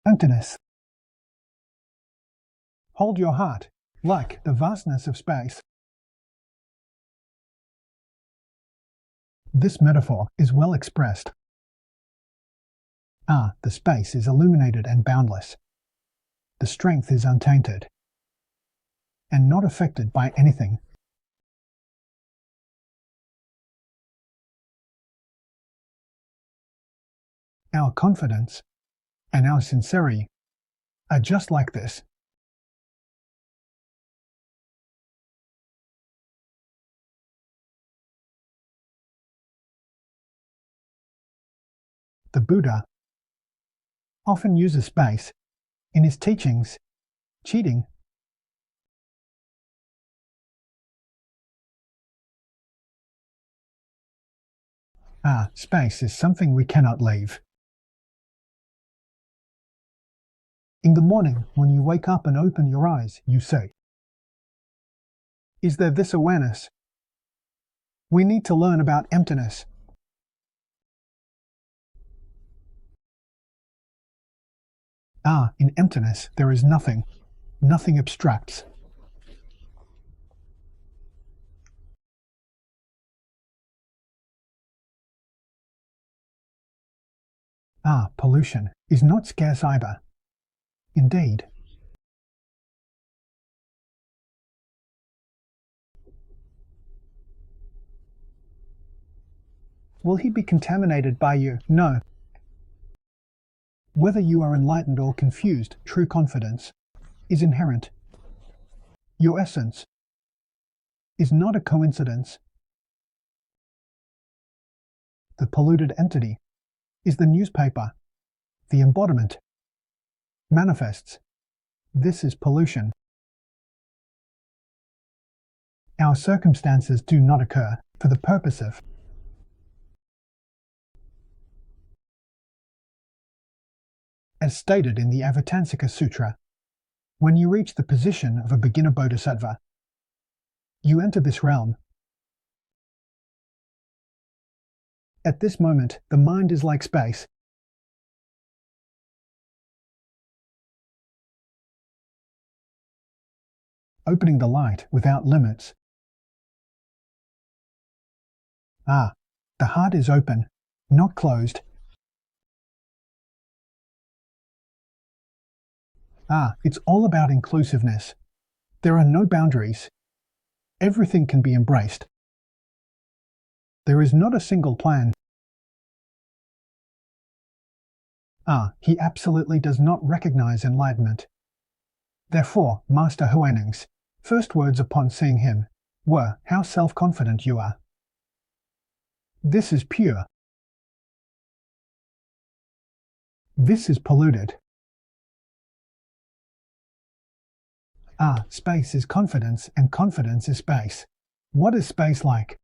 Emptiness. Hold your heart, like the vastness of space. This metaphor is well expressed. The space is illuminated and boundless. The strength is untainted and not affected by anything. Our confidence and our sincerity are just like this. The Buddha often uses space in his teachings. Cheating. Space is something we cannot leave. In the morning, when you wake up and open your eyes, you say, "Is there this awareness?" We need to learn about emptiness. In emptiness, there is nothing. Nothing abstracts. Pollution is not scarce either. Indeed. Will he be contaminated by you? No. Whether you are enlightened or confused, true confidence is inherent. Your essence is not a coincidence. The polluted entity is the newspaper. The embodiment manifests. This is pollution. Our circumstances do not occur for the purpose of as stated in the Avatamsaka Sutra, when you reach the position of a beginner bodhisattva, you enter this realm. At this moment, the mind is like space. Opening the light without limits. The heart is open, not closed. It's all about inclusiveness. There are no boundaries. Everything can be embraced. There is not a single plan. He absolutely does not recognize enlightenment. Therefore, Master Huaneng's first words upon seeing him were, "How self-confident you are." This is pure. This is polluted. Space is confidence, and confidence is space. What is space like?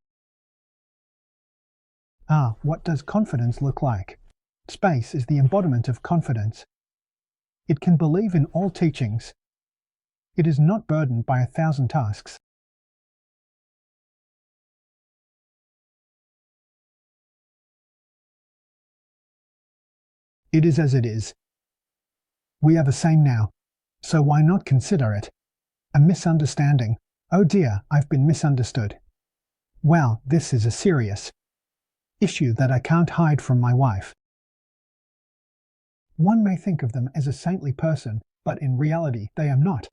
What does confidence look like? Space is the embodiment of confidence. It can believe in all teachings. It is not burdened by 1,000 tasks. It is as it is. We are the same now, so why not consider it a misunderstanding? Oh dear, I've been misunderstood. Wow, this is a serious issue that I can't hide from my wife. One may think of them as a saintly person, but in reality they are not.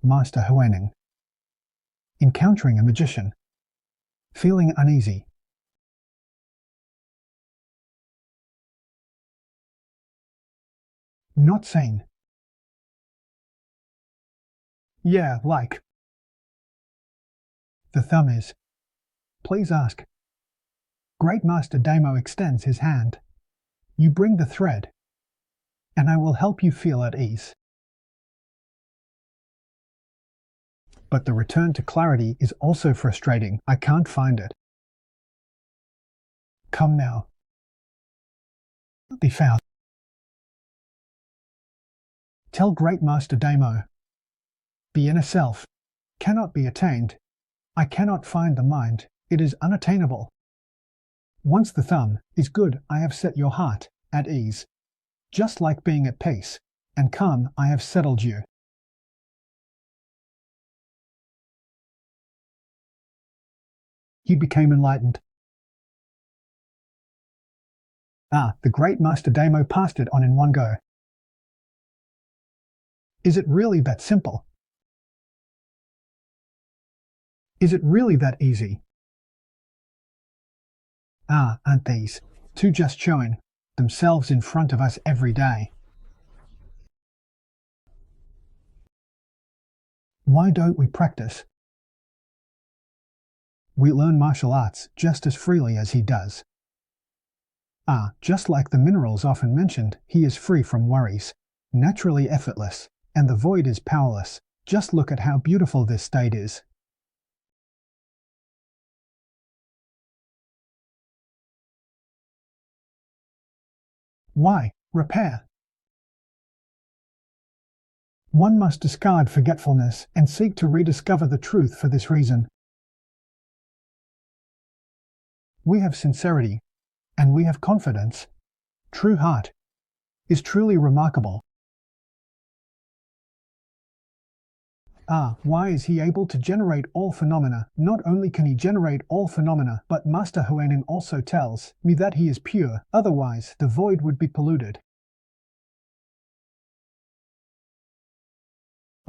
Master Huaneng. Encountering a magician. Feeling uneasy. Not sane. Yeah, like. The thumb is. Please ask. Great Master Damo extends his hand. You bring the thread, and I will help you feel at ease. But the return to clarity is also frustrating. I can't find it. Come now. Be found. Tell Great Master Damo. The inner self cannot be attained. I cannot find the mind. it is unattainable. Once the thumb is good, I have set your heart at ease. Just like being at peace and calm, I have settled you. He became enlightened. The great Master Damo passed it on in one go. Is it really that simple? Is it really that easy? Aren't these two just showing themselves in front of us every day? Why don't we practice? We learn martial arts just as freely as he does. Just like the minerals often mentioned, he is free from worries, naturally effortless, and the void is powerless. Just look at how beautiful this state is. Why repair? One must discard forgetfulness and seek to rediscover the truth for this reason. We have sincerity, and we have confidence. True heart is truly remarkable. Why is he able to generate all phenomena? Not only can he generate all phenomena, but Master Huanin also tells me that he is pure, otherwise the void would be polluted.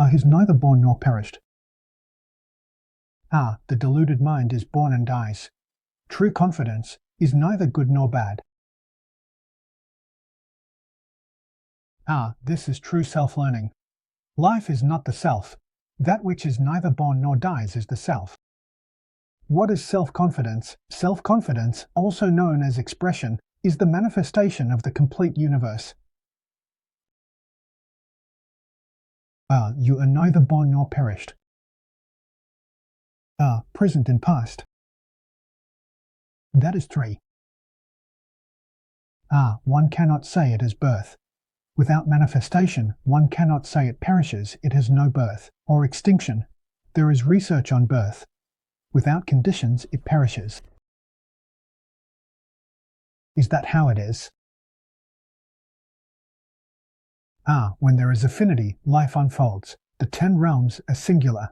He's neither born nor perished. The deluded mind is born and dies. True confidence is neither good nor bad. This is true self-learning. Life is not the self. That which is neither born nor dies is the self. What is self-confidence? Self-confidence, also known as expression, is the manifestation of the complete universe. You are neither born nor perished. Present and past. That is 3. One cannot say it is birth. Without manifestation, one cannot say it perishes, it has no birth, or extinction. There is research on birth. Without conditions, it perishes. Is that how it is? When there is affinity, life unfolds. The 10 realms are singular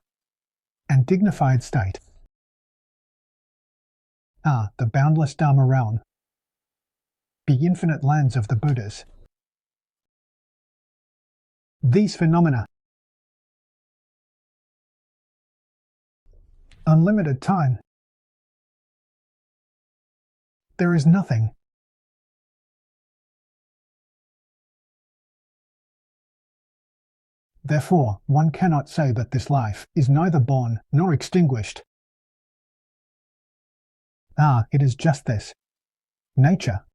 and dignified state. The boundless Dharma realm. The infinite lands of the Buddhas. These phenomena. Unlimited time. There is nothing. Therefore, one cannot say that this life is neither born nor extinguished. It is just this. Nature.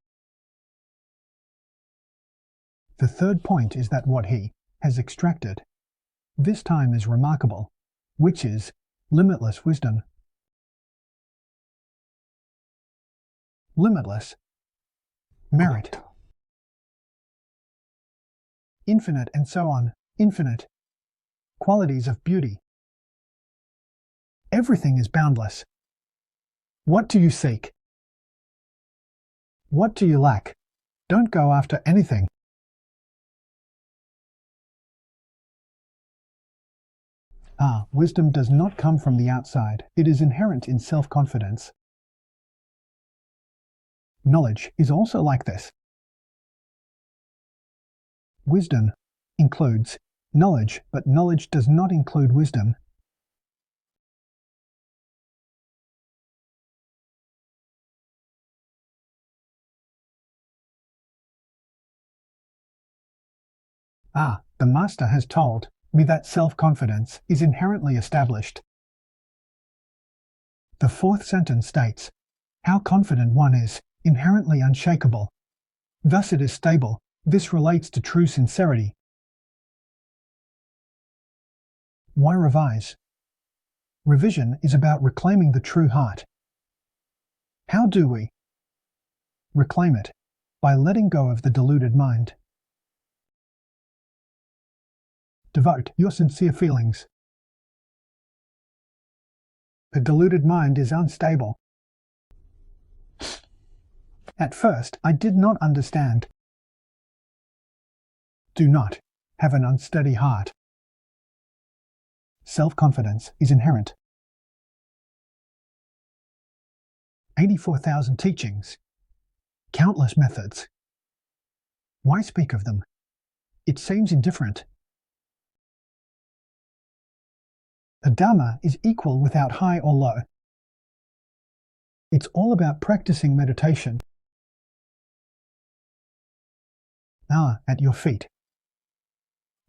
The third point is that what he has extracted this time is remarkable, which is limitless wisdom. Limitless merit. Infinite and so on. Infinite qualities of beauty. Everything is boundless. What do you seek? What do you lack? Don't go after anything. Wisdom does not come from the outside. It is inherent in self-confidence. Knowledge is also like this. Wisdom includes knowledge, but knowledge does not include wisdom. The Master has told me that self-confidence is inherently established. The 4th sentence states, how confident one is, inherently unshakable. Thus it is stable. This relates to true sincerity. Why revise? Revision is about reclaiming the true heart. How do we reclaim it? By letting go of the deluded mind. Devote your sincere feelings. The deluded mind is unstable. At first, I did not understand. Do not have an unsteady heart. Self-confidence is inherent. 84,000 teachings. Countless methods. Why speak of them? It seems indifferent. The Dharma is equal without high or low. It's all about practicing meditation. At your feet.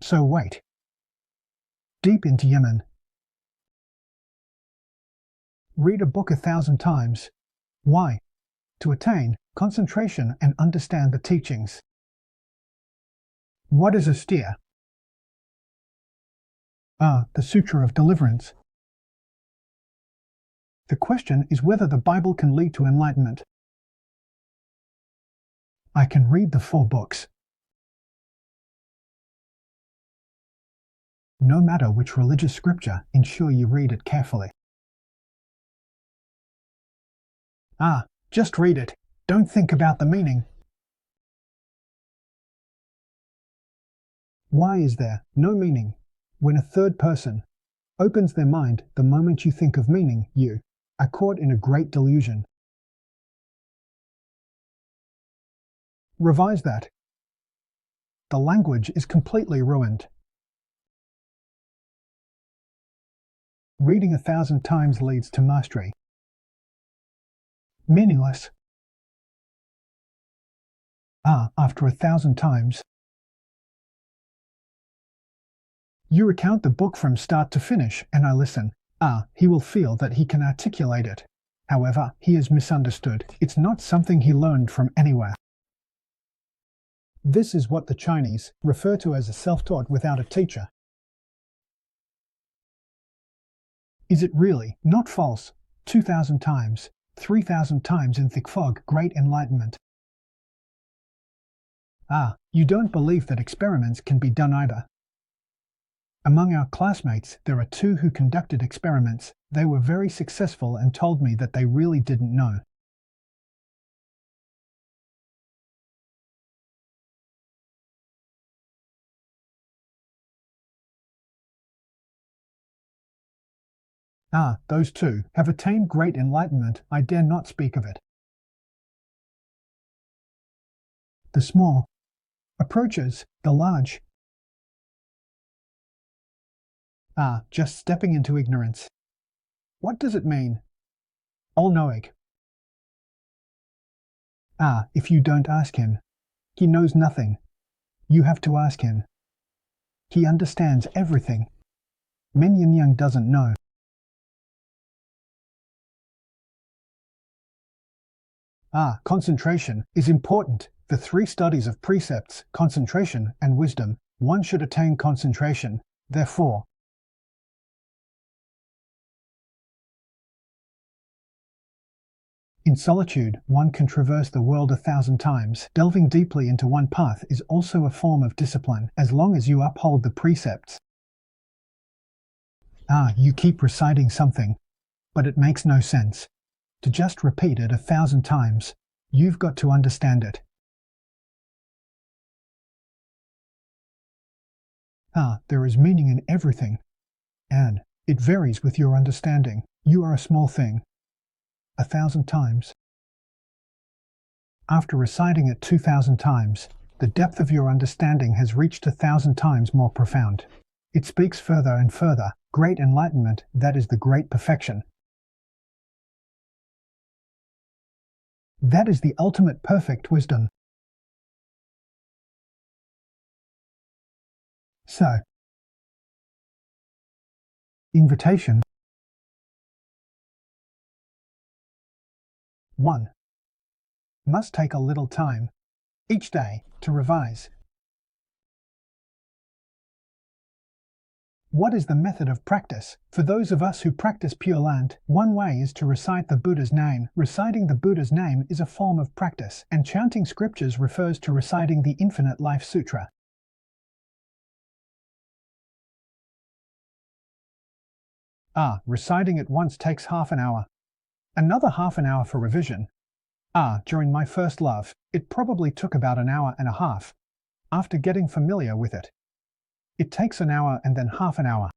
So wait. Deep into Yemen. Read a book 1,000 times. Why? To attain concentration and understand the teachings. What is a steer? The Sutra of Deliverance. The question is whether the Bible can lead to enlightenment. I can read the 4 books. No matter which religious scripture, ensure you read it carefully. Just read it. Don't think about the meaning. Why is there no meaning when a third person opens their mind the moment you think of meaning? You are caught in a great delusion. Revise that. The language is completely ruined. Reading 1,000 times leads to mastery. Meaningless. After 1,000 times, you recount the book from start to finish, and I listen. He will feel that he can articulate it. However, he is misunderstood. It's not something he learned from anywhere. This is what the Chinese refer to as a self-taught without a teacher. Is it really not false? 2,000 times, 3,000 times in thick fog, great enlightenment. You don't believe that experiments can be done either. Among our classmates, there are 2 who conducted experiments. They were very successful and told me that they really didn't know. Those 2 have attained great enlightenment. I dare not speak of it. The small approaches the large. Just stepping into ignorance. What does it mean? All-knowing. If you don't ask him, he knows nothing. You have to ask him. He understands everything. Men Yin Yang doesn't know. Concentration is important. The 3 studies of precepts, concentration, and wisdom. One should attain concentration, therefore. In solitude, one can traverse the world 1,000 times. Delving deeply into one path is also a form of discipline, as long as you uphold the precepts. You keep reciting something, but it makes no sense. To just repeat it 1,000 times, you've got to understand it. There is meaning in everything, and it varies with your understanding. You are a small thing. 1,000 times. After reciting it 2,000 times, the depth of your understanding has reached 1,000 times more profound. It speaks further and further. Great enlightenment, that is the great perfection. That is the ultimate perfect wisdom. So, invitation. 1. Must take a little time each day to revise. What is the method of practice? For those of us who practice Pure Land, one way is to recite the Buddha's name. Reciting the Buddha's name is a form of practice, and chanting scriptures refers to reciting the Infinite Life Sutra. Reciting it once takes half an hour. Another half an hour for revision. During my first love, it probably took about an hour and a half. After getting familiar with it, it takes an hour and then half an hour.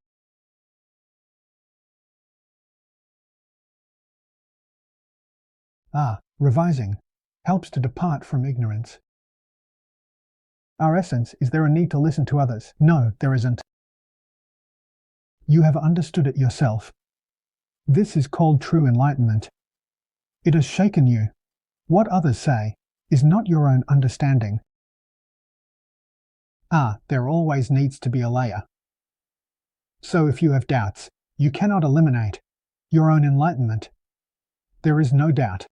Revising helps to depart from ignorance. Our essence, is there a need to listen to others? No, there isn't. You have understood it yourself. This is called true enlightenment. It has shaken you. What others say is not your own understanding. There always needs to be a layer. So if you have doubts, you cannot eliminate your own enlightenment. There is no doubt.